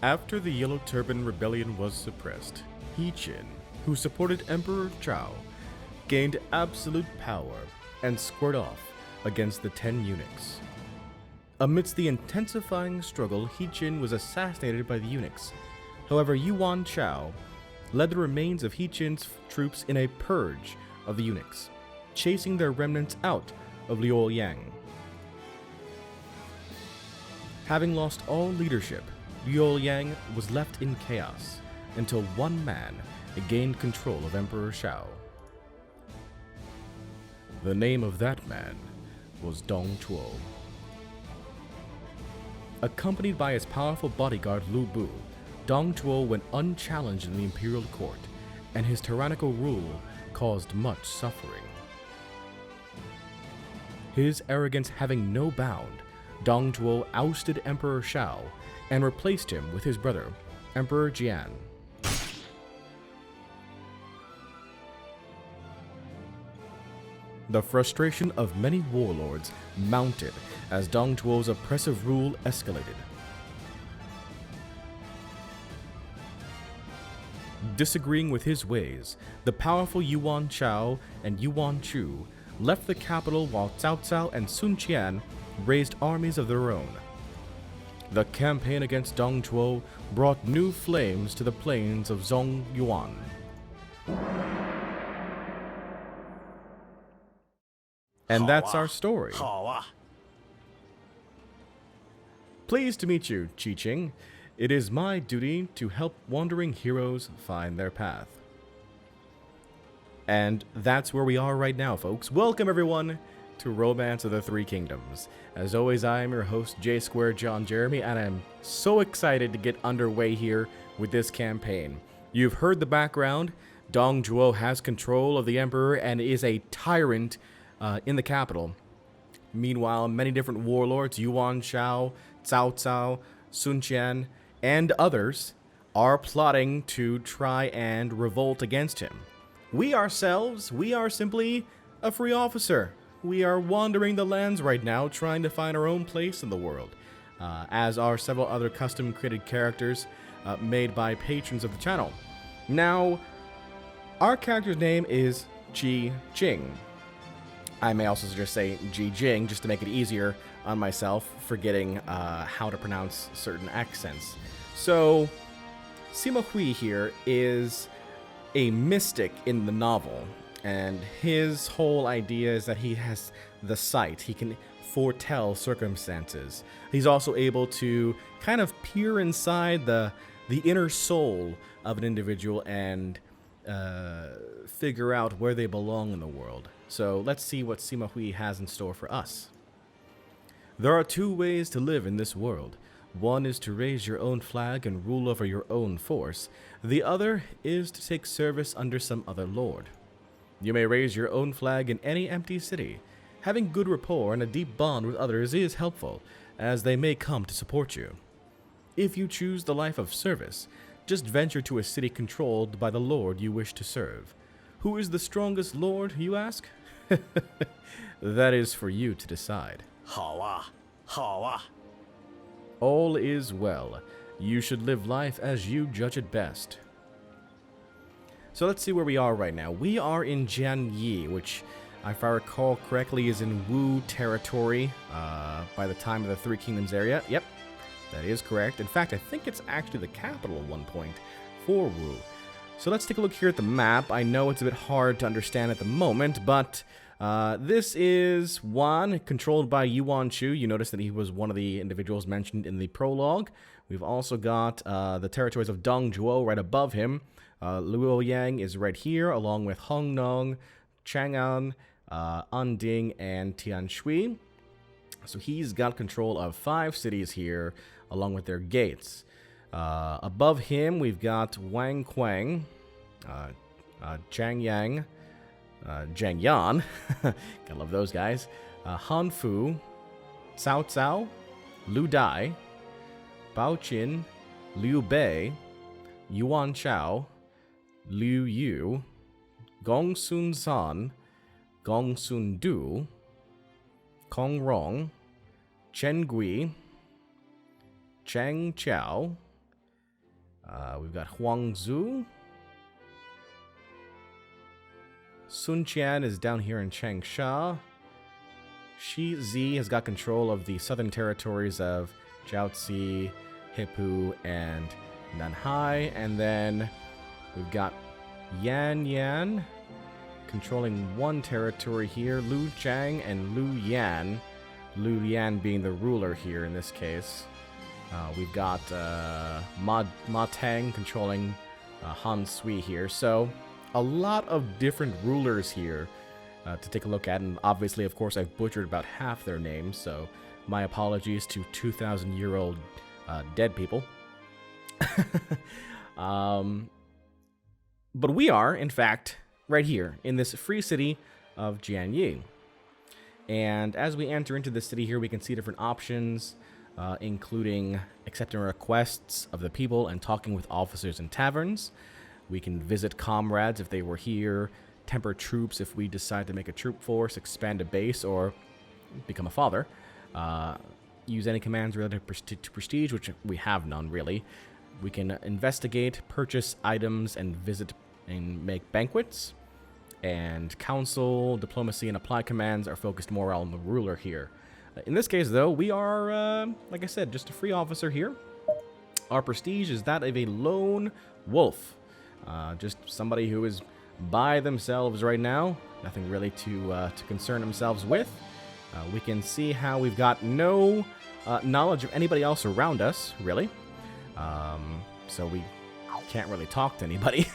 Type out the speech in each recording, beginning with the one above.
After the Yellow Turban Rebellion was suppressed, He Qin, who supported Emperor Chao, gained absolute power and squared off against the 10 eunuchs. Amidst the intensifying struggle, He Qin was assassinated by the eunuchs. However, Yuan Chao led the remains of He Qin's troops in a purge of the eunuchs, chasing their remnants out of Liuliang. Having lost all leadership, Liuliang was left in chaos until one man gained control of Emperor Shao. The name of that man was Dong Zhuo. Accompanied by his powerful bodyguard Lu Bu, Dong Zhuo went unchallenged in the imperial court, and his tyrannical rule caused much suffering. His arrogance having no bound, Dong Zhuo ousted Emperor Shao and replaced him with his brother, Emperor Jian. The frustration of many warlords mounted as Dong Zhuo's oppressive rule escalated. Disagreeing with his ways, the powerful Yuan Chao and Yuan Chu left the capital while Cao Cao and Sun Qian raised armies of their own. The campaign against Dong Zhuo brought new flames to the plains of Zongyuan. And that's our story. Pleased to meet you, Qi Qing. It is my duty to help wandering heroes find their path. And that's where we are right now, folks. Welcome, everyone, to Romance of the Three Kingdoms. As always, I am your host, J Square John Jeremy, and I'm so excited to get underway here with this campaign. You've heard the background. Dong Zhuo has control of the Emperor and is a tyrant in the capital. Meanwhile, many different warlords, Yuan Shao, Cao Cao, Sun Qian, and others are plotting to try and revolt against him. We ourselves, we are simply a free officer. We are wandering the lands right now, trying to find our own place in the world, as are several other custom-created characters made by patrons of the channel. Now, our character's name is Qi Qing. I may also just say Ji Jing, just to make it easier on myself, forgetting how to pronounce certain accents. So, Sima Hui here is a mystic in the novel, and his whole idea is that he has the sight. He can foretell circumstances. He's also able to kind of peer inside the inner soul of an individual and figure out where they belong in the world. So let's see what Sima Hui has in store for us. There are two ways to live in this world. One is to raise your own flag and rule over your own force. The other is to take service under some other lord. You may raise your own flag in any empty city. Having good rapport and a deep bond with others is helpful, as they may come to support you. If you choose the life of service, just venture to a city controlled by the lord you wish to serve. Who is the strongest lord, you ask? That is for you to decide. 好啊，好啊。 All is well. You should live life as you judge it best. So let's see where we are right now. We are in Jianyi, which, if I recall correctly, is in Wu territory by the time of the Three Kingdoms area. Yep, that is correct. In fact, I think it's actually the capital at one point for Wu. So let's take a look here at the map. I know it's a bit hard to understand at the moment, but this is Wan, controlled by Yuan Chu. You notice that he was one of the individuals mentioned in the prologue. We've also got the territories of Dong Zhuo right above him. Liuliang is right here, along with Hongnong, Chang'an, Anding, and Tianshui. So he's got control of 5 cities here, along with their gates. Above him, we've got Wang Quang, Changyang, Zhang Yan, gotta love those guys, Han Fu, Cao Cao, Lu Dai, Bao Qin, Liu Bei, Yuan Chao, Liu Yu, Gong Sun San, Gong Sun Du, Kong Rong, Chen Gui, Chang Chao, We've got Huangzhou. Sun Qian is down here in Changsha. Shi Zi has got control of the southern territories of Jiaozi, Hipu, and Nanhai. And then we've got Yan Yan controlling one territory here. Lu Zhang and Lu Yan. Lu Yan being the ruler here in this case. We've got Ma Tang controlling Han Sui here. So a lot of different rulers here to take a look at. And obviously, of course, I've butchered about half their names. So my apologies to 2,000-year-old dead people. But we are, in fact, right here in this free city of Jianyi. And as we enter into the city here, we can see different options, including accepting requests of the people and talking with officers in taverns. We can visit comrades if they were here, temper troops if we decide to make a troop force, expand a base, or become a father. Use any commands related to prestige, which we have none, really. We can investigate, purchase items, and visit and make banquets. And council, diplomacy, and apply commands are focused more on the ruler here. In this case, though, we are, like I said, just a free officer here. Our prestige is that of a lone wolf. Just somebody who is by themselves right now. Nothing really to concern themselves with. We can see how we've got no knowledge of anybody else around us, really. So we can't really talk to anybody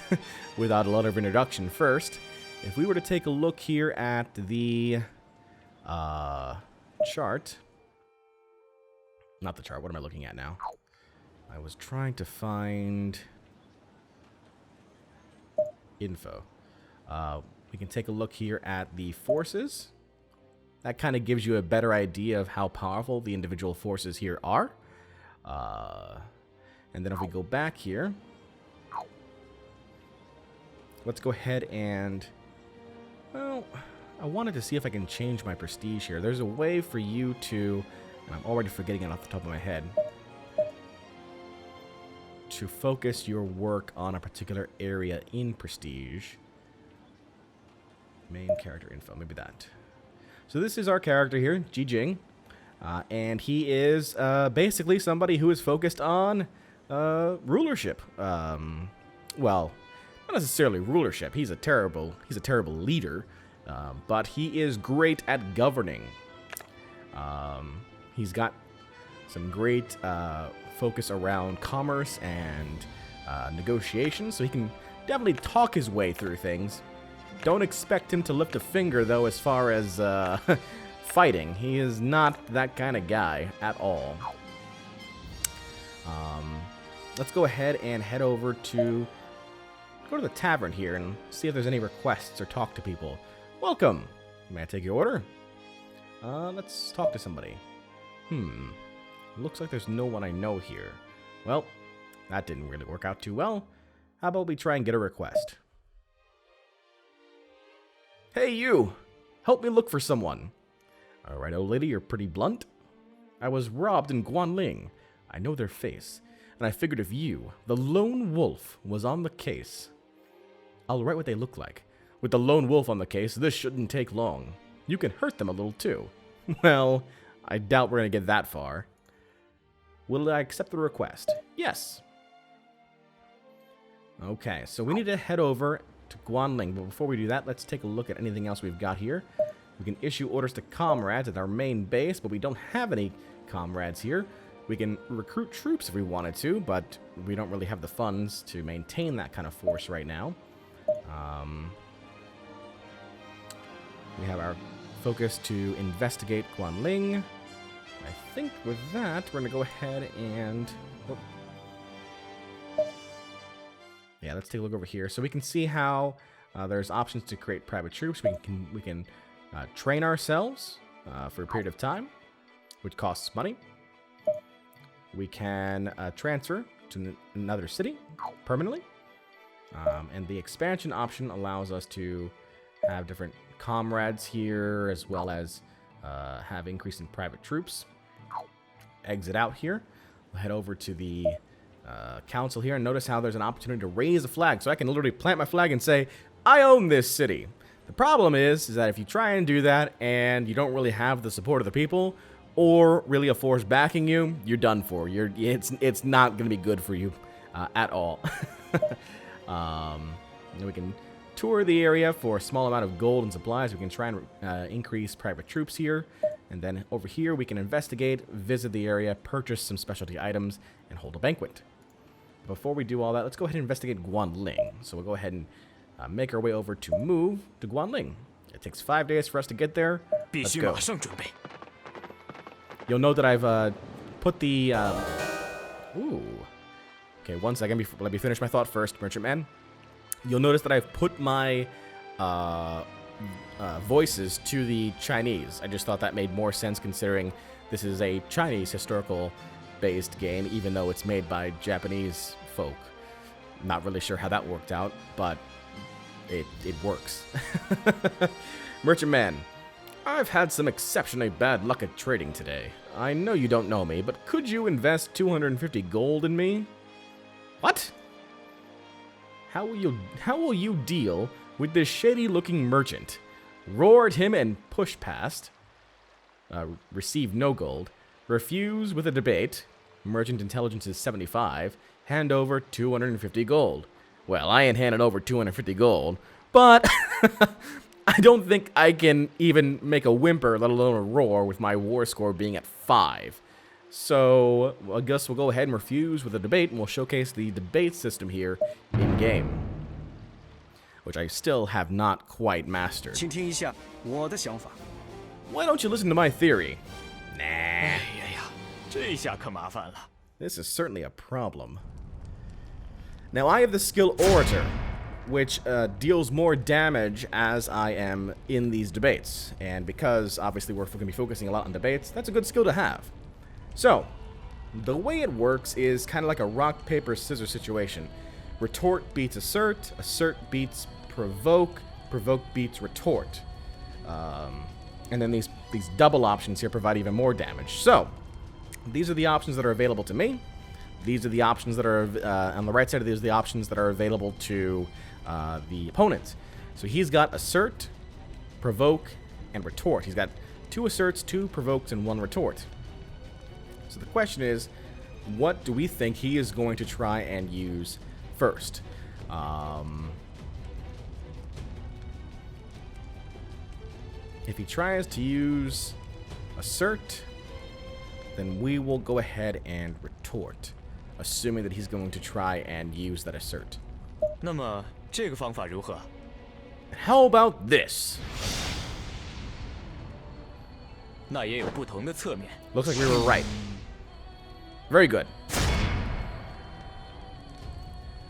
without a lot of introduction first. If we were to take a look here at the chart. Not the chart, what am I looking at now? I was trying to find info. We can take a look here at the forces. That kind of gives you a better idea of how powerful the individual forces here are. And then if we go back here, let's go ahead and, well, I wanted to see if I can change my prestige here. There's a way for you to, and I'm already forgetting it off the top of my head, to focus your work on a particular area in prestige. Main character info, maybe that. So this is our character here, Ji Jing, and he is basically somebody who is focused on rulership. Well, not necessarily rulership. He's a terrible leader, but he is great at governing. He's got some great focus around commerce and negotiations, so he can definitely talk his way through things. Don't expect him to lift a finger, though, as far as fighting. He is not that kind of guy at all. Let's go ahead and head over to the tavern here and see if there's any requests or talk to people. Welcome. May I take your order? Let's talk to somebody. Looks like there's no one I know here. Well, that didn't really work out too well. How about we try and get a request? Hey, you! Help me look for someone. Alright, old lady, you're pretty blunt. I was robbed in Guanling. I know their face, and I figured if you, the lone wolf, was on the case, I'll write what they look like. With the lone wolf on the case, this shouldn't take long. You can hurt them a little, too. Well, I doubt we're going to get that far. Will I accept the request? Yes. Okay, so we need to head over to Guanling, but before we do that, let's take a look at anything else we've got here. We can issue orders to comrades at our main base, but we don't have any comrades here. We can recruit troops if we wanted to, but we don't really have the funds to maintain that kind of force right now. We have our focus to investigate Guanling. I think with that, we're going to go ahead and... Oh. Yeah, let's take a look over here. So we can see how there's options to create private troops. We can train ourselves for a period of time, which costs money. We can transfer to another city permanently. And the expansion option allows us to have different comrades here, as well as have increase in private troops. Exit out here. We'll head over to the council here and notice how there's an opportunity to raise a flag. So I can literally plant my flag and say, I own this city. The problem is that if you try and do that and you don't really have the support of the people or really a force backing you, you're done for. It's not going to be good for you at all. Then we can tour the area for a small amount of gold and supplies. We can try and increase private troops here. And then over here we can investigate, visit the area, purchase some specialty items, and hold a banquet. Before we do all that, let's go ahead and investigate Guanling. So we'll go ahead and make our way over to move to Guanling. It takes 5 days for us to get there. Let's go. You'll note that I've put the... Ooh. Okay, one second. Let me finish my thought first, Merchant Man. You'll notice that I've put my voices to the Chinese. I just thought that made more sense considering this is a Chinese historical-based game, even though it's made by Japanese folk. Not really sure how that worked out, but it works. Merchant Man, I've had some exceptionally bad luck at trading today. I know you don't know me, but could you invest 250 gold in me? What? How will you deal with this shady-looking merchant? Roar at him and push past. Receive no gold. Refuse with a debate. Merchant intelligence is 75. Hand over 250 gold. Well, I ain't handing over 250 gold, but I don't think I can even make a whimper, let alone a roar, with my war score being at 5. So I guess we'll go ahead and refuse with a debate, and we'll showcase the debate system here in-game, which I still have not quite mastered. Why don't you listen to my theory? Nah. This is certainly a problem. Now, I have the skill Orator, which deals more damage as I am in these debates. And because, obviously, we're going to be focusing a lot on debates, that's a good skill to have. So, the way it works is kind of like a rock, paper, scissors situation. Retort beats assert beats provoke beats retort. And then these double options here provide even more damage. So, these are the options that are available to me. These are the options that are, on the right side of these are the options that are available to the opponent. So he's got assert, provoke, and retort. He's got 2 asserts, 2 provokes, and 1 retort. So the question is, what do we think he is going to try and use first? If he tries to use assert, then we will go ahead and retort, assuming that he's going to try and use that assert. And how about this? Looks like we were right. Very good.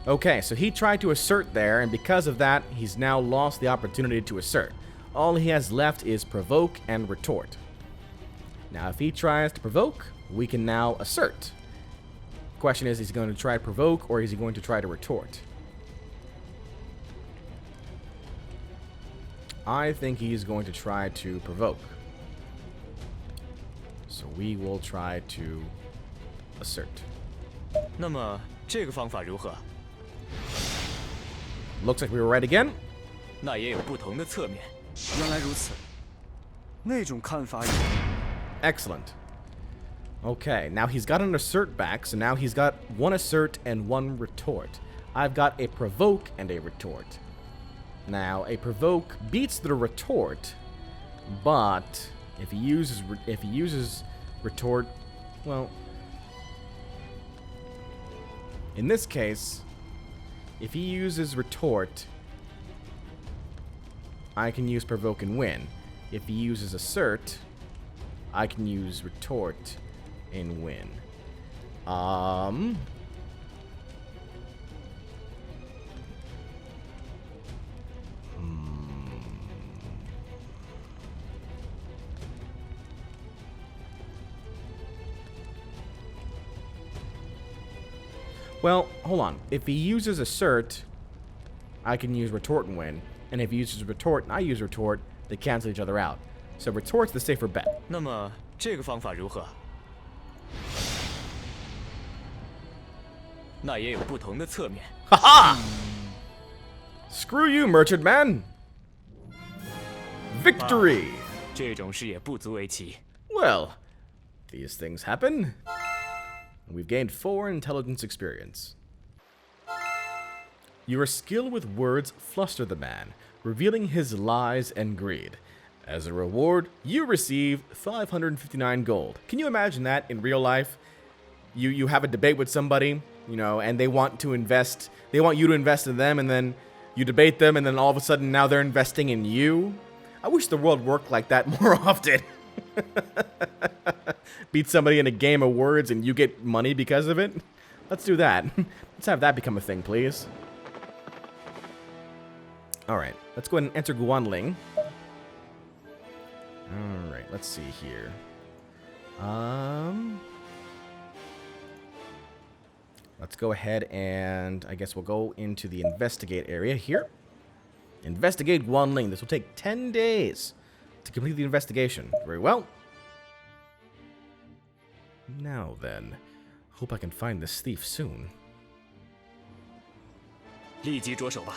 Okay, so he tried to assert there, and because of that, he's now lost the opportunity to assert. All he has left is provoke and retort. Now, if he tries to provoke, we can now assert. Question is he going to try to provoke, or is he going to try to retort? I think he's going to try to provoke. So we will try to assert. Looks like we were right again. Excellent. Okay, now he's got an assert back, so now he's got 1 assert and 1 retort. I've got a provoke and a retort. Now, a provoke beats the retort, but if he uses retort, well, in this case, if he uses retort, I can use provoke and win. If he uses assert, I can use retort and win. Well, hold on. If he uses assert, I can use retort and win. And if he uses retort and I use retort, they cancel each other out. So retort's the safer bet. 那也有不同的侧面。 Haha! Screw you, merchant man! Victory! 这种事也不足为奇。 Well, these things happen. We've gained 4 intelligence experience. Your skill with words fluster the man, revealing his lies and greed. As a reward, you receive 559 gold. Can you imagine that in real life? You have a debate with somebody, you know, and they want to invest, they want you to invest in them, and then you debate them, and then all of a sudden now they're investing in you? I wish the world worked like that more often. Beat somebody in a game of words and you get money because of it? Let's do that. Let's have that become a thing, please. Alright, let's go ahead and enter Guanling. Alright, let's see here. Let's go ahead and I guess we'll go into the investigate area here. Investigate Guanling. This will take 10 days to complete the investigation. Very well. Now then, hope I can find this thief soon. 立即着手吧。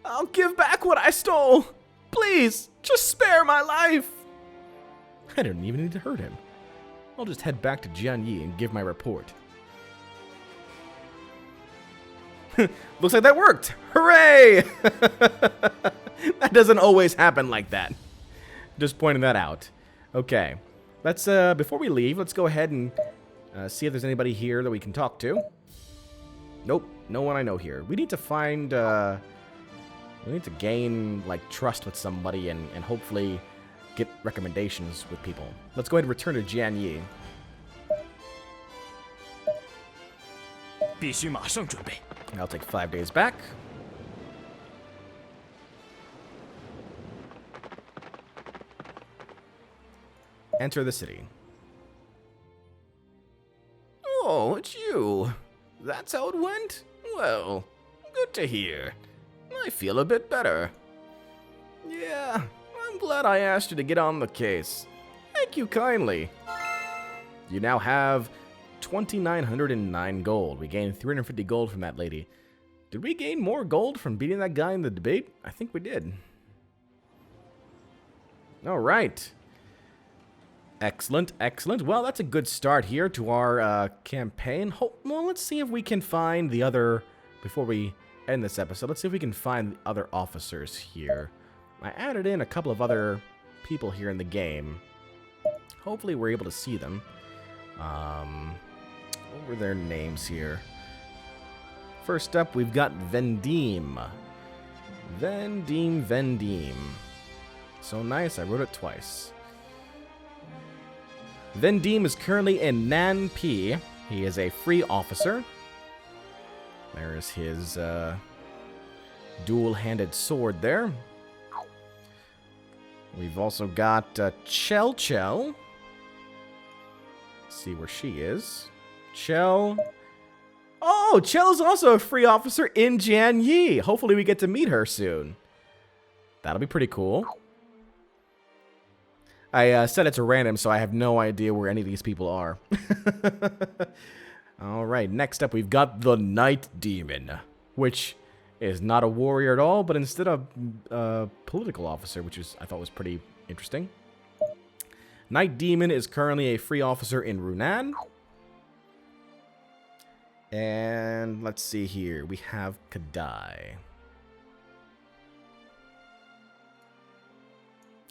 I'll give back what I stole. Please, just spare my life. I don't even need to hurt him. I'll just head back to Jianyi and give my report. Looks like that worked. Hooray! That doesn't always happen like that. Just pointing that out. Okay. Let's, before we leave, let's go ahead and see if there's anybody here that we can talk to. Nope, no one I know here. We need to find, we need to gain, like, trust with somebody and hopefully get recommendations with people. Let's go ahead and return to Jianyi. 必须马上准备。 I'll take 5 days back. Enter the city. Oh, it's you. That's how it went? Well, good to hear. I feel a bit better. Yeah, I'm glad I asked you to get on the case. Thank you kindly. You now have 2,909 gold. We gained 350 gold from that lady. Did we gain more gold from beating that guy in the debate? I think we did. All right. Excellent, excellent. Well, that's a good start here to our campaign. Well, let's see if we can find the other, before we end this episode, let's see if we can find the other officers here. I added in a couple of other people here in the game. Hopefully we're able to see them. What were their names here? First up, we've got Vendim. Vendim. So nice, I wrote it twice. Vendim is currently in Nanpi. He is a free officer. There's his dual-handed sword there. We've also got Chell. Let's see where she is. Chell. Oh, Chell's also a free officer in Jianyi. Hopefully we get to meet her soon. That'll be pretty cool. I set it to random, so I have no idea where any of these people are. Alright, next up we've got the Night Demon, which is not a warrior at all, but instead a political officer, which I thought was pretty interesting. Night Demon is currently a free officer in Runan. And let's see here, we have Kadai.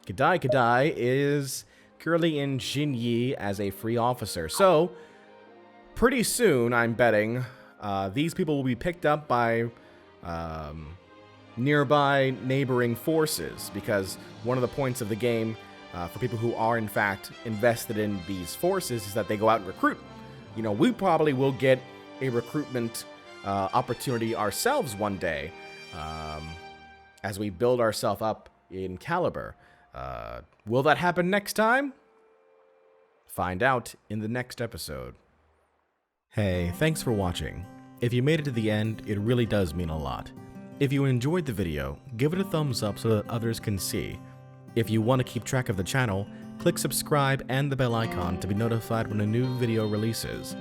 Kadai is currently in Jinyi as a free officer. So, pretty soon, I'm betting, these people will be picked up by nearby neighboring forces. Because one of the points of the game, for people who are in fact invested in these forces, is that they go out and recruit. You know, we probably will get a recruitment opportunity ourselves one day as we build ourselves up in Caliber. Will that happen next time? Find out in the next episode. Hey, thanks for watching. If you made it to the end, it really does mean a lot. If you enjoyed the video, give it a thumbs up so that others can see. If you want to keep track of the channel, click subscribe and the bell icon to be notified when a new video releases.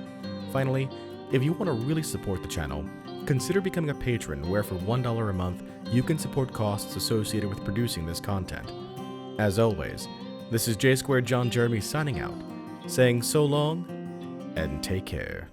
Finally, if you want to really support the channel, consider becoming a patron where for $1 a month you can support costs associated with producing this content. As always, this is J Squared John Jeremy signing out, saying so long and take care.